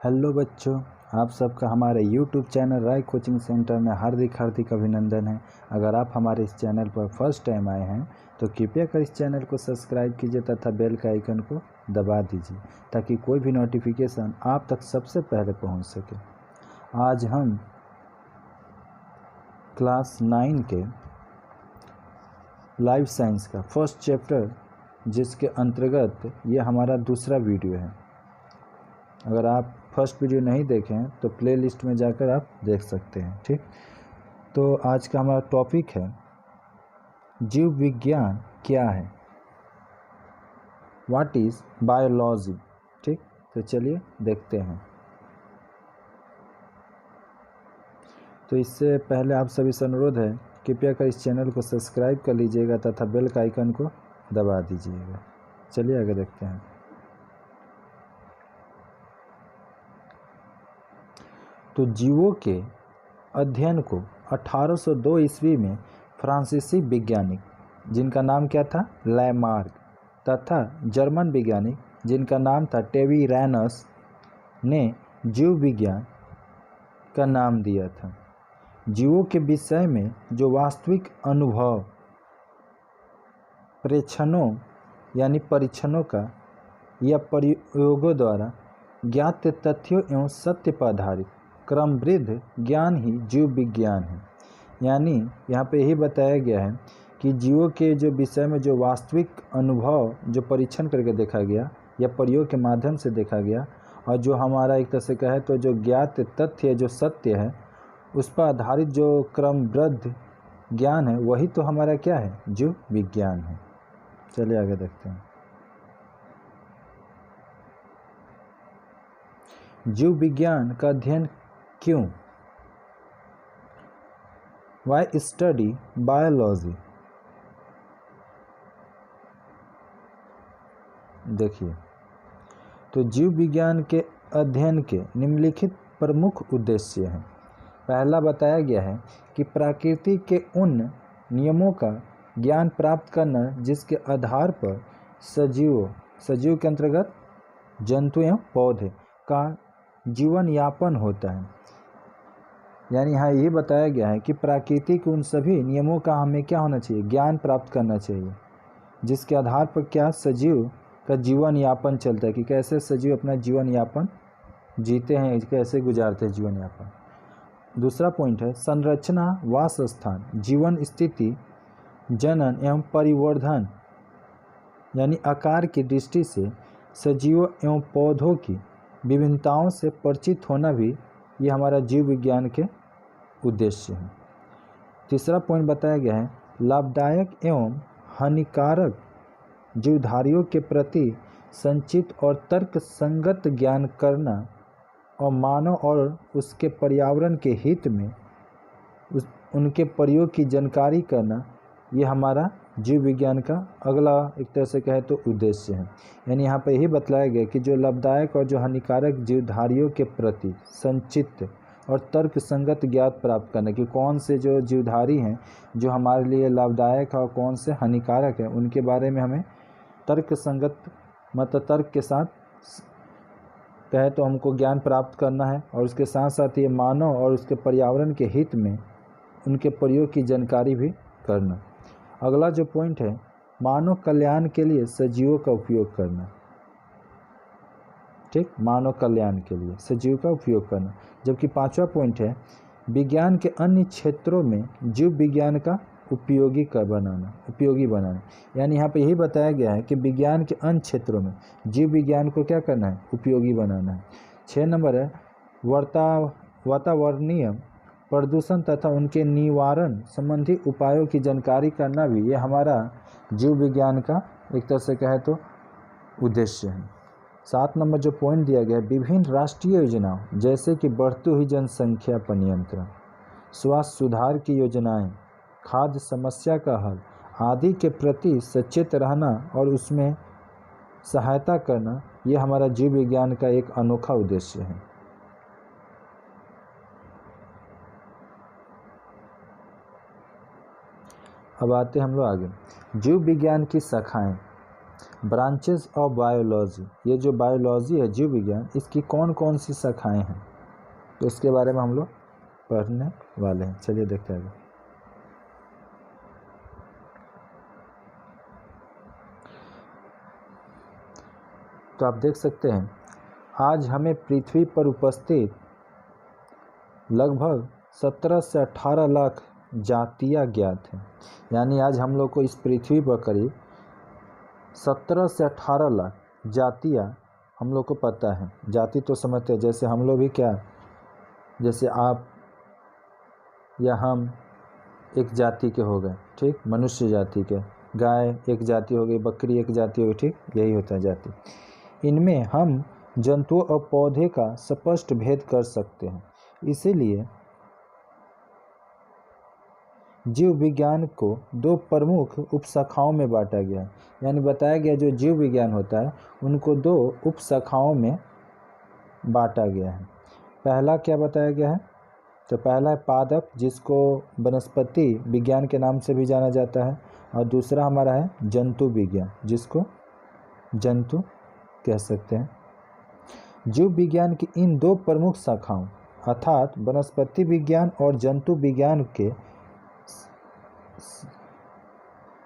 Hello बच्चों, आप सबका हमारे YouTube चैनल राय कोचिंग सेंटर में हार्दिक अभिनंदन है। अगर आप हमारे इस चैनल पर फर्स्ट टाइम आए हैं तो कृपया कर इस चैनल को सब्सक्राइब कीजिए तथा बेल के आइकन को दबा दीजिए ताकि कोई भी नोटिफिकेशन आप तक सबसे पहले पहुंच सके। आज हम क्लास 9 के लाइफ साइंस का फर्स्ट चैप्टर, जिसके अंतर्गत ये हमारा दूसरा वीडियो है। अगर आप फर्स्ट वीडियो नहीं देखे हैं तो प्लेलिस्ट में जाकर आप देख सकते हैं। ठीक, तो आज का हमारा टॉपिक है जीव विज्ञान क्या है, व्हाट इज़ बायोलॉजी। ठीक, तो चलिए देखते हैं। तो इससे पहले आप सभी से अनुरोध है, कृपया कर इस चैनल को सब्सक्राइब कर लीजिएगा तथा बेल का आइकन को दबा दीजिएगा। चलिए आगे देखते हैं। तो जीवों के अध्ययन को 1802 ईस्वी में फ्रांसीसी वैज्ञानिक, जिनका नाम क्या था, लैमार्क, तथा जर्मन वैज्ञानिक जिनका नाम था टेवीरैनस, ने जीव विज्ञान का नाम दिया था। जीवों के विषय में जो वास्तविक अनुभव प्रेक्षणों यानी परीक्षणों का या प्रयोगों द्वारा ज्ञात तथ्यों एवं सत्य पर आधारित क्रमबद्ध ज्ञान ही जीव विज्ञान है। यानी यहाँ पे यही बताया गया है कि जीवों के जो विषय में जो वास्तविक अनुभव जो परीक्षण करके देखा गया या प्रयोग के माध्यम से देखा गया, और जो हमारा एक तरह से कहे तो जो ज्ञात तथ्य जो सत्य है उस पर आधारित जो क्रमबद्ध ज्ञान है, वही तो हमारा क्या है, जीव विज्ञान है। चलिए आगे देखते हैं। जीव विज्ञान का अध्ययन क्यों, वाई स्टडी बायोलॉजी। देखिए, तो जीव विज्ञान के अध्ययन के निम्नलिखित प्रमुख उद्देश्य हैं। पहला बताया गया है कि प्रकृति के उन नियमों का ज्ञान प्राप्त करना जिसके आधार पर सजीव के अंतर्गत जंतु एवं पौधे का जीवन यापन होता है। यानी यहाँ ये बताया गया है कि प्रकृति के उन सभी नियमों का हमें क्या होना चाहिए, ज्ञान प्राप्त करना चाहिए, जिसके आधार पर क्या सजीव का जीवन यापन चलता है, कि कैसे सजीव अपना जीवन यापन जीते हैं, कैसे गुजारते हैं जीवन यापन। दूसरा पॉइंट है संरचना, वासस्थान, जीवन स्थिति, जनन एवं परिवर्धन, यानी आकार की दृष्टि से सजीवों एवं पौधों की विभिन्नताओं से परिचित होना भी ये हमारा जीव विज्ञान के उद्देश्य है। तीसरा पॉइंट बताया गया है लाभदायक एवं हानिकारक जीवधारियों के प्रति संचित और तर्क संगत ज्ञान करना और मानव और उसके पर्यावरण के हित में उनके प्रयोग की जानकारी करना, ये हमारा जीव विज्ञान का अगला एक तरह से कहे तो उद्देश्य है। यानी यहाँ पर यही बतलाया गया कि जो लाभदायक और जो हानिकारक जीवधारियों के प्रति संचित और तर्क संगत ज्ञान प्राप्त करना, कि कौन से जो जीवधारी हैं जो हमारे लिए लाभदायक है और कौन से हानिकारक है, उनके बारे में हमें तर्क संगत मतलब तर्क के साथ कहे तो हमको ज्ञान प्राप्त करना है, और उसके साथ साथ ये मानव और उसके पर्यावरण के हित में उनके प्रयोग की जानकारी भी करना। अगला जो पॉइंट है मानव कल्याण के लिए सजीवों का उपयोग करना। ठीक, मानव कल्याण के लिए सजीव का उपयोग करना। जबकि पांचवा पॉइंट है विज्ञान के अन्य क्षेत्रों में जीव विज्ञान का उपयोगी बनाना। यानी यहाँ पे यही बताया गया है कि विज्ञान के अन्य क्षेत्रों में जीव विज्ञान को क्या करना है, उपयोगी बनाना है। 6 नंबर है वातावरणीय प्रदूषण तथा उनके निवारण संबंधी उपायों की जानकारी करना भी ये हमारा जीव विज्ञान का एक तरह से कहे तो उद्देश्य है। 7 नंबर जो पॉइंट दिया गया है विभिन्न राष्ट्रीय योजनाओं जैसे कि बढ़ती हुई जनसंख्या पर नियंत्रण, स्वास्थ्य सुधार की योजनाएं, खाद्य समस्या का हल आदि के प्रति सचेत रहना और उसमें सहायता करना, ये हमारा जीव विज्ञान का एक अनोखा उद्देश्य है। अब आते हम लोग आगे, जीव विज्ञान की शाखाएं। ब्रांचेस ऑफ बायोलॉजी, ये जो बायोलॉजी है जीव विज्ञान, इसकी कौन कौन सी शाखाएं हैं, तो इसके बारे में हम लोग पढ़ने वाले हैं। चलिए देखते हैं। तो आप देख सकते हैं आज हमें पृथ्वी पर उपस्थित लगभग 17 से 18 लाख जातियाँ ज्ञात हैं। यानी आज हम लोग को इस पृथ्वी पर करीब 17 से 18 लाख जातियाँ हम लोग को पता है। जाति तो समझते हैं, जैसे हम लोग भी क्या, जैसे आप या हम एक जाति के हो गए, ठीक, मनुष्य जाति के, गाय एक जाति हो गई, बकरी एक जाति हो गई, ठीक, यही होता है जाति। इनमें हम जंतुओं और पौधे का स्पष्ट भेद कर सकते हैं। इसीलिए जीव विज्ञान को दो प्रमुख उपशाखाओं में बांटा गया है। यानी बताया गया जो जीव विज्ञान होता है उनको दो उपशाखाओं में बांटा गया है। पहला क्या बताया गया है, तो पहला है पादप, जिसको वनस्पति विज्ञान के नाम से भी जाना जाता है, और दूसरा हमारा है जंतु विज्ञान, जिसको जंतु कह सकते हैं। जीव विज्ञान की इन दो प्रमुख शाखाओं अर्थात वनस्पति विज्ञान और जंतु विज्ञान के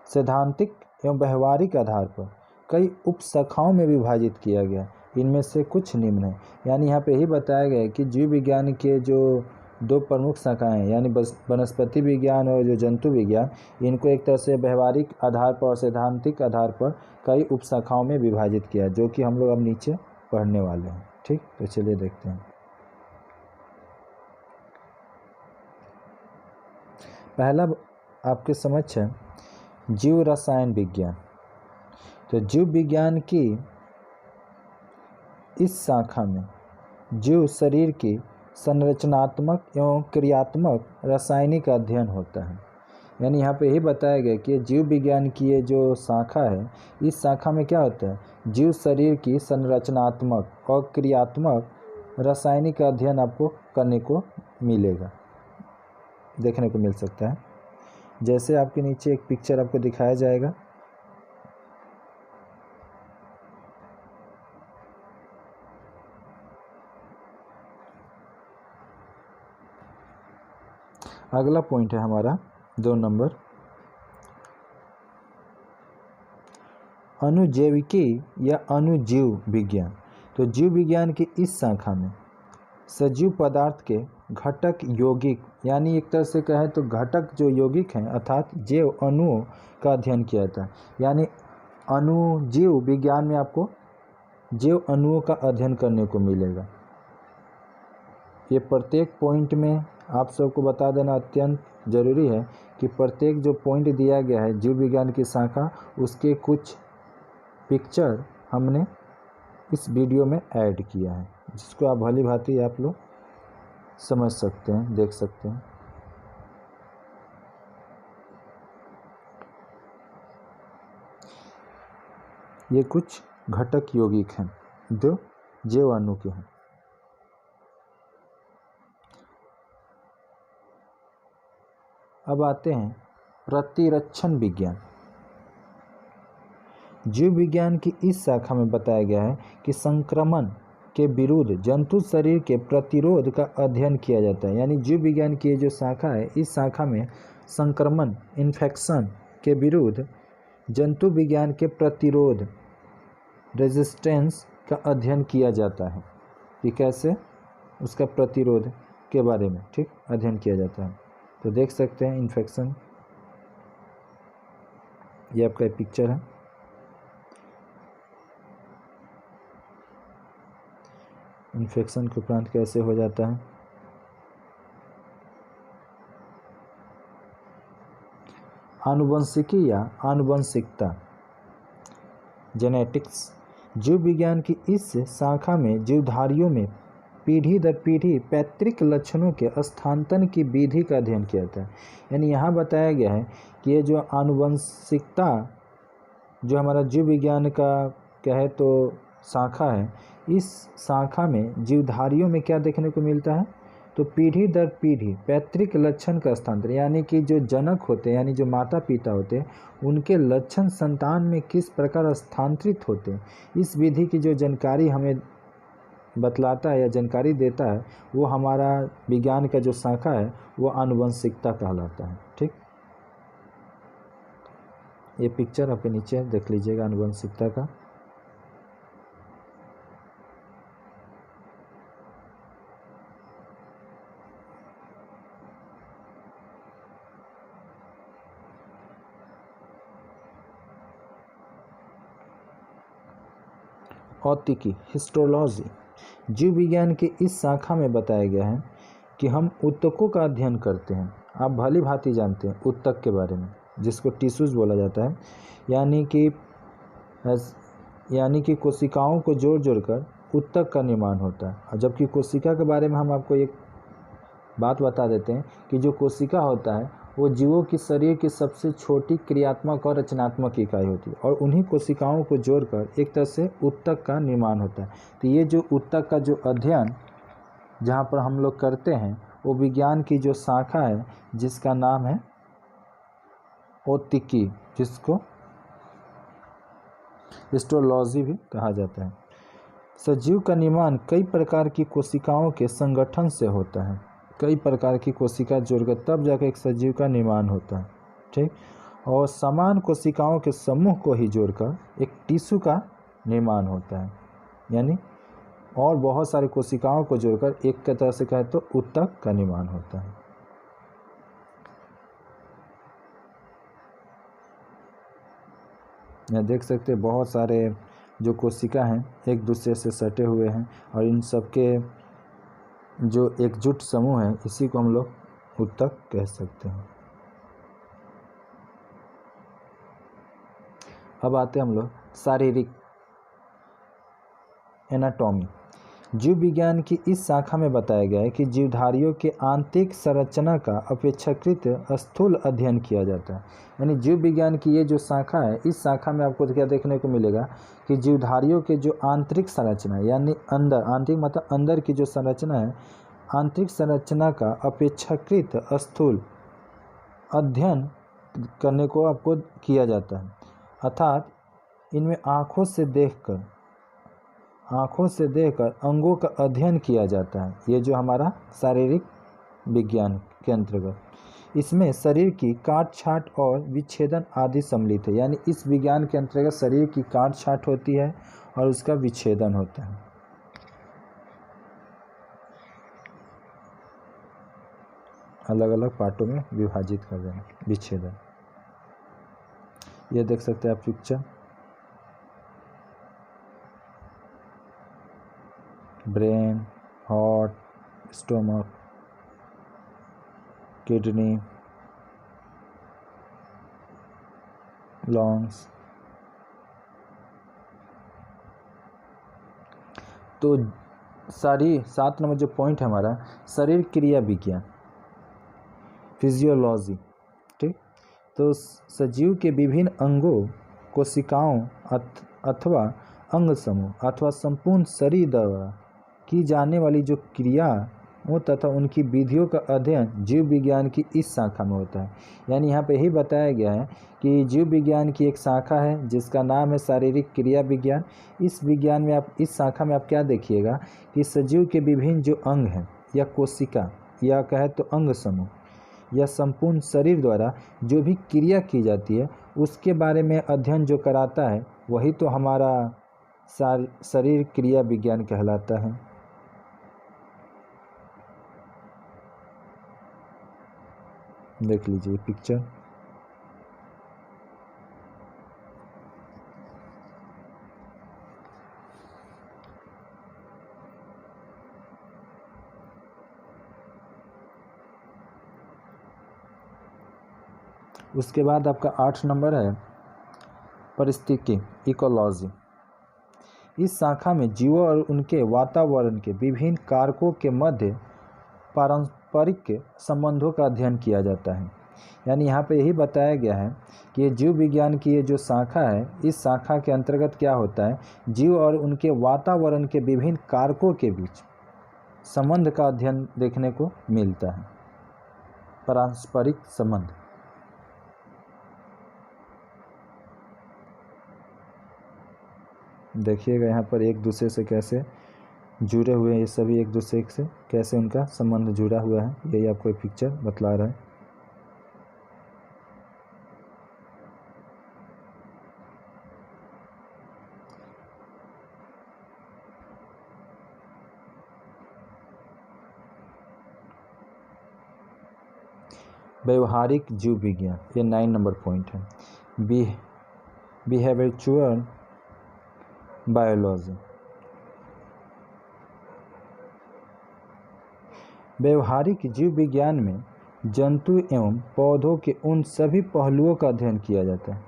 सैद्धांतिक एवं व्यवहारिक आधार पर कई उपशाखाओं में विभाजित किया गया। इनमें से कुछ निम्न है। यानी यहाँ पे ही बताया गया है कि जीव विज्ञान के जो दो प्रमुख शाखाएं यानी वनस्पति विज्ञान और जो जंतु विज्ञान, इनको एक तरह से व्यवहारिक आधार पर और सैद्धांतिक आधार पर कई उपशाखाओं में विभाजित किया, जो कि हम लोग अब नीचे पढ़ने वाले हैं। ठीक, तो चलिए देखते हैं। पहला आपके समक्ष है जीव रसायन विज्ञान। तो जीव विज्ञान की इस शाखा में जीव शरीर की संरचनात्मक एवं क्रियात्मक रासायनिक अध्ययन होता है। यानी यहाँ पे ही बताया गया कि जीव विज्ञान की ये जो शाखा है, इस शाखा में क्या होता है, जीव शरीर की संरचनात्मक और क्रियात्मक रासायनिक अध्ययन आपको करने को मिलेगा, देखने को मिल सकता है। जैसे आपके नीचे एक पिक्चर आपको दिखाया जाएगा। अगला पॉइंट है हमारा 2 नंबर, अणुजैविकी या अणुजीव विज्ञान। तो जीव विज्ञान की इस शाखा में सजीव पदार्थ के घटक यौगिक, यानी एक तरह से कहें तो घटक जो यौगिक हैं अर्थात जैव अणुओं का अध्ययन किया जाता है। यानी अणुजीव विज्ञान में आपको जैव अणुओं का अध्ययन करने को मिलेगा। ये प्रत्येक पॉइंट में आप सबको बता देना अत्यंत ज़रूरी है कि प्रत्येक जो पॉइंट दिया गया है जीव विज्ञान की शाखा, उसके कुछ पिक्चर हमने इस वीडियो में ऐड किया है, जिसको आप भली भांति आप लोग समझ सकते हैं, देख सकते हैं। ये कुछ घटक यौगिक हैं जो जैव अणु के हैं। अब आते हैं प्रतिरक्षण विज्ञान। जीव विज्ञान की इस शाखा में बताया गया है कि संक्रमण के विरुद्ध जंतु शरीर के प्रतिरोध का अध्ययन किया जाता है। यानी जीव विज्ञान की जो शाखा है, इस शाखा में संक्रमण इन्फेक्शन के विरुद्ध जंतु विज्ञान के प्रतिरोध रेजिस्टेंस का अध्ययन किया जाता है कि कैसे उसका प्रतिरोध के बारे में, ठीक, अध्ययन किया जाता है। तो देख सकते हैं इन्फेक्शन, ये आपका एक पिक्चर है। इन्फेक्शन के उपरांत कैसे हो जाता है। आनुवंशिकी या आनुवंशिकता जेनेटिक्स। जीव विज्ञान की इस शाखा में जीवधारियों में पीढ़ी दर पीढ़ी पैतृक लक्षणों के स्थानांतरण की विधि का अध्ययन किया जाता है। यानी यहाँ बताया गया है कि ये जो आनुवंशिकता जो हमारा जीव विज्ञान का कहे तो शाखा है, इस शाखा में जीवधारियों में क्या देखने को मिलता है, तो पीढ़ी दर पीढ़ी पैतृक लक्षण का स्थानांतरण, यानी कि जो जनक होते हैं यानी जो माता पिता होते हैं उनके लक्षण संतान में किस प्रकार स्थानांतरित होते हैं, इस विधि की जो जानकारी हमें बतलाता है या जानकारी देता है वो हमारा विज्ञान का जो शाखा है वो आनुवंशिकता कहलाता है। ठीक, ये पिक्चर आपके नीचे देख लीजिएगा आनुवंशिकता का। औतिकी हिस्टोलॉजी जीव विज्ञान के इस शाखा में बताया गया है कि हम ऊतकों का अध्ययन करते हैं। आप भली भांति जानते हैं ऊतक के बारे में, जिसको टिश्यूज बोला जाता है, यानी कि कोशिकाओं को जोड़ जोड़कर ऊतक का निर्माण होता है। जबकि कोशिका के बारे में हम आपको एक बात बता देते हैं कि जो कोशिका होता है वो जीवों की शरीर की सबसे छोटी क्रियात्मक और रचनात्मक इकाई होती है और उन्हीं कोशिकाओं को जोड़कर एक तरह से ऊतक का निर्माण होता है। तो ये जो ऊतक का जो अध्ययन जहाँ पर हम लोग करते हैं वो विज्ञान की जो शाखा है जिसका नाम है औतिकी, जिसको हिस्टोलॉजी भी कहा जाता है। सजीव का निर्माण कई प्रकार की कोशिकाओं के संगठन से होता है। कई प्रकार की कोशिका जोड़कर तब जाकर एक सजीव का निर्माण होता है। ठीक, और समान कोशिकाओं के समूह को ही जोड़कर एक टिश्यू का निर्माण होता है, यानी और बहुत सारी कोशिकाओं को जोड़कर एक के तरह से कहे तो ऊतक का निर्माण होता है। यहाँ देख सकते हैं बहुत सारे जो कोशिका हैं एक दूसरे से सटे हुए हैं और इन सब के जो एकजुट समूह है इसी को हम लोग ऊतक कह सकते हैं। अब आते हैं हम लोग शारीरिक एनाटॉमी। जीव विज्ञान की इस शाखा में बताया गया है कि जीवधारियों के आंतरिक संरचना का अपेक्षाकृत स्थूल अध्ययन किया जाता है। यानी जीव विज्ञान की ये जो शाखा है इस शाखा में आपको क्या देखने को मिलेगा कि जीवधारियों के जो आंतरिक संरचना यानी अंदर, आंतरिक मतलब अंदर की जो संरचना है, आंतरिक संरचना का अपेक्षाकृत स्थूल अध्ययन करने को आपको किया जाता है। अर्थात इनमें आँखों से देखकर अंगों का अध्ययन किया जाता है। ये जो हमारा शारीरिक विज्ञान के अंतर्गत इसमें शरीर की काट छाट और विच्छेदन आदि सम्मिलित है। यानी इस विज्ञान के अंतर्गत शरीर की काट छाट होती है और उसका विच्छेदन होता है। अलग अलग पार्टों में विभाजित कर देना, विच्छेदन। ये देख सकते हैं आप picture, brain, heart, stomach, kidney, lungs. तो सारी 7 नंबर जो पॉइंट है हमारा शरीर क्रिया विज्ञान, फिजियोलॉजी। ठीक, तो सजीव के विभिन्न अंगों, कोशिकाओं अथवा अंग समूह अथवा संपूर्ण शरीर द्वारा की जाने वाली जो क्रियाओं तथा उनकी विधियों का अध्ययन जीव विज्ञान की इस शाखा में होता है। यानी यहाँ पे यही बताया गया है कि जीव विज्ञान की एक शाखा है जिसका नाम है शारीरिक क्रिया विज्ञान। इस विज्ञान में आप, इस शाखा में आप क्या देखिएगा कि सजीव के विभिन्न जो अंग हैं या कोशिका या कहे तो अंग समूह या संपूर्ण शरीर द्वारा जो भी क्रिया की जाती है उसके बारे में अध्ययन जो कराता है वही तो हमारा शरीर क्रिया विज्ञान कहलाता है। देख लीजिए पिक्चर। उसके बाद आपका 8 नंबर है परिस्थिति, इकोलॉजी। इस शाखा में जीवों और उनके वातावरण के विभिन्न कारकों के मध्य पारस्परिक संबंधों का अध्ययन किया जाता है। यानी यहाँ पे यही बताया गया है कि ये जीव विज्ञान की ये जो शाखा है इस शाखा के अंतर्गत क्या होता है, जीव और उनके वातावरण के विभिन्न कारकों के बीच संबंध का अध्ययन देखने को मिलता है, पारस्परिक संबंध। देखिएगा यहाँ पर एक दूसरे से कैसे जुड़े हुए हैं, ये सभी एक दूसरे से कैसे उनका संबंध जुड़ा हुआ है, यही आपको एक पिक्चर बतला रहा है। व्यवहारिक जीव विज्ञान, ये 9 नंबर पॉइंट है। Behavioural biology. व्यवहारिक जीव विज्ञान में जंतु एवं पौधों के उन सभी पहलुओं का अध्ययन किया जाता है।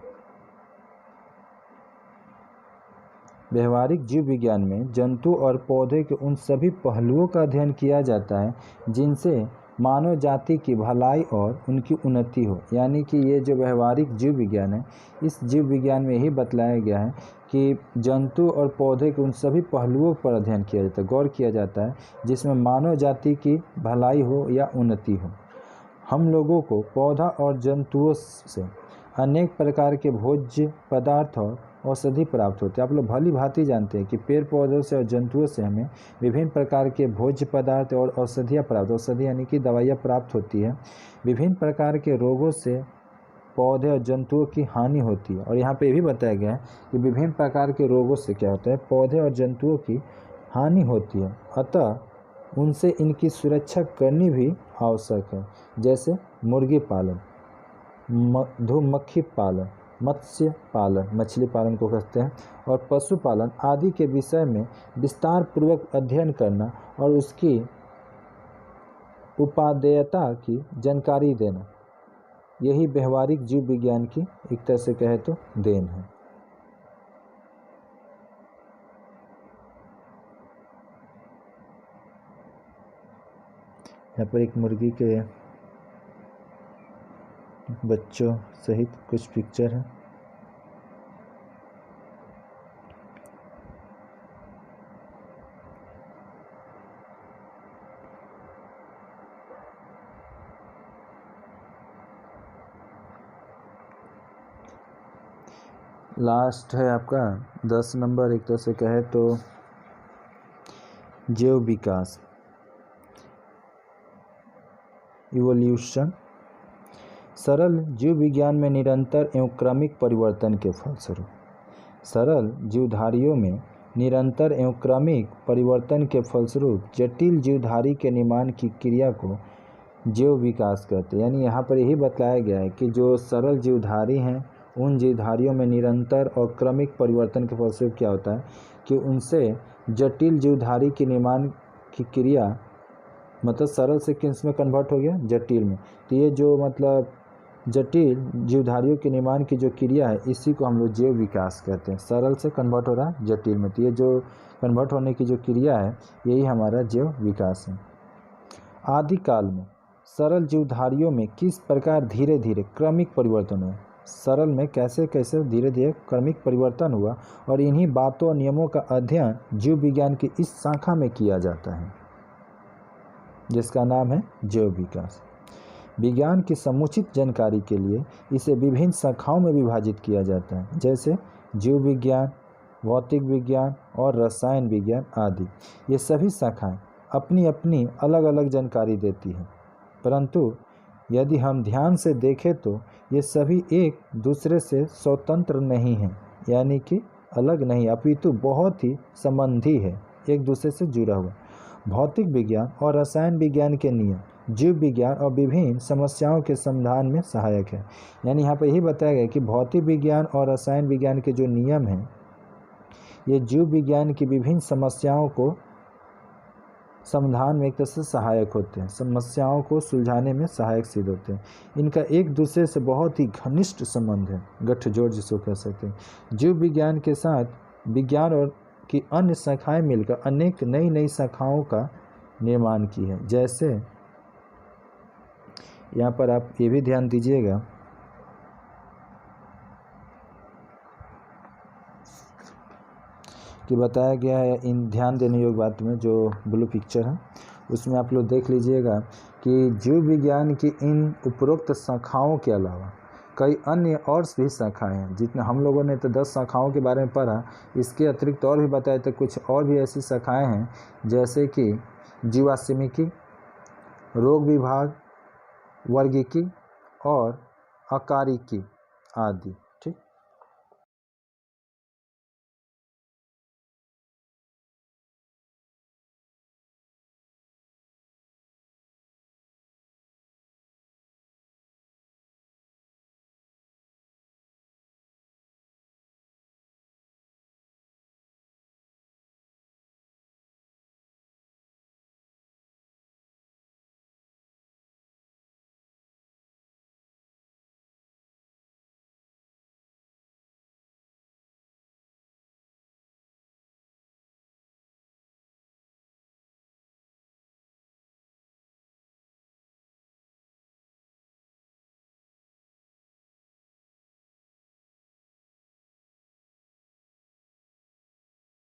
व्यवहारिक जीव विज्ञान में जंतु और पौधे के उन सभी पहलुओं का अध्ययन किया जाता है जिनसे मानव जाति की भलाई और उनकी उन्नति हो। यानी कि ये जो व्यवहारिक जीव विज्ञान है, इस जीव विज्ञान में यही बतलाया गया है कि जंतु और पौधे के उन सभी पहलुओं पर अध्ययन किया जाता है, गौर किया जाता है, जिसमें मानव जाति की भलाई हो या उन्नति हो। हम लोगों को पौधा और जंतुओं से अनेक प्रकार के भोज्य पदार्थ और औषधि प्राप्त होते हैं। आप लोग भली भांति जानते हैं कि पेड़ पौधों से और जंतुओं से हमें विभिन्न प्रकार के भोज्य पदार्थ और औषधियाँ प्राप्त, औषधि यानी कि दवाइयाँ प्राप्त होती है। विभिन्न प्रकार के रोगों से पौधे और जंतुओं की हानि होती है। और यहाँ पे ये भी बताया गया है कि विभिन्न प्रकार के रोगों से क्या होता है, पौधे और जंतुओं की हानि होती है, अतः उनसे इनकी सुरक्षा करनी भी आवश्यक है। जैसे मुर्गी पालन, मधुमक्खी पालन, मत्स्य पालन, मछली पालन को कहते हैं, और पशुपालन आदि के विषय में विस्तार पूर्वक अध्ययन करना और उसकी उपादेयता की जानकारी देना, यही व्यवहारिक जीव विज्ञान की एक तरह से कहे तो देन है। यहाँ पर एक मुर्गी के बच्चों सहित कुछ पिक्चर है। लास्ट है आपका 10 नंबर, एक तरह से कहे तो जैव विकास, इवोल्यूशन। सरल जीव विज्ञान में निरंतर एवं क्रमिक परिवर्तन के फलस्वरूप, सरल जीवधारियों में निरंतर एवं क्रमिक परिवर्तन के फलस्वरूप जटिल जीवधारी के निर्माण की क्रिया को जैव विकास कहते हैं। यानी यहाँ पर यही बताया गया है कि जो सरल जीवधारी हैं, उन जीवधारियों में निरंतर और क्रमिक परिवर्तन के फलस्वरूप क्या होता है कि उनसे जटिल जीवधारी के निर्माण की क्रिया, मतलब सरल से किस में कन्वर्ट हो गया, जटिल में। तो ये जो मतलब जटिल जीवधारियों के निर्माण की जो क्रिया है, इसी को हम लोग जैव विकास कहते हैं। सरल से कन्वर्ट हो रहा है जटिल में, तो ये जो कन्वर्ट होने की जो क्रिया है, यही हमारा जैव विकास है। आदिकाल में सरल जीवधारियों में किस प्रकार धीरे धीरे क्रमिक परिवर्तन हुआ, सरल में कैसे कैसे धीरे धीरे क्रमिक परिवर्तन हुआ, और इन्हीं बातों और नियमों का अध्ययन जीव विज्ञान की इस शाखा में किया जाता है, जिसका नाम है जैव विकास। विज्ञान की समुचित जानकारी के लिए इसे विभिन्न शाखाओं में विभाजित किया जाता है, जैसे जीव विज्ञान, भौतिक विज्ञान और रसायन विज्ञान आदि। ये सभी शाखाएं अपनी अपनी अलग अलग जानकारी देती हैं, परंतु यदि हम ध्यान से देखें तो ये सभी एक दूसरे से स्वतंत्र नहीं हैं, यानी कि अलग नहीं, अपितु बहुत ही संबंधी है, एक दूसरे से जुड़ा हुआ। भौतिक विज्ञान और रसायन विज्ञान के नियम जीव विज्ञान और विभिन्न समस्याओं के समाधान में सहायक है। यानी यहाँ पर यही बताया गया कि भौतिक विज्ञान और रसायन विज्ञान के जो नियम हैं, ये जीव विज्ञान की विभिन्न समस्याओं को समाधान में एक तरह से सहायक होते हैं, समस्याओं को सुलझाने में सहायक सिद्ध होते हैं। इनका एक दूसरे से बहुत ही घनिष्ठ संबंध है, गठजोड़ जिसको कह सकते हैं। जीव विज्ञान के साथ विज्ञान और की अन्य शाखाएं मिलकर अनेक नई नई शाखाओं का निर्माण की है। जैसे यहाँ पर आप ये भी ध्यान दीजिएगा कि बताया गया है इन ध्यान देने योग्य बात में, जो ब्लू पिक्चर है, उसमें आप लोग देख लीजिएगा कि जीव विज्ञान की इन उपरोक्त शाखाओं के अलावा कई अन्य और भी शाखाएं हैं। जितने हम लोगों ने तो 10 शाखाओं के बारे में पढ़ा, इसके अतिरिक्त और भी बताए तो कुछ और भी ऐसी शाखाएं हैं जैसे कि जीवाश्मिकी, रोग विभाग, वर्गीकी और अकारिकी आदि।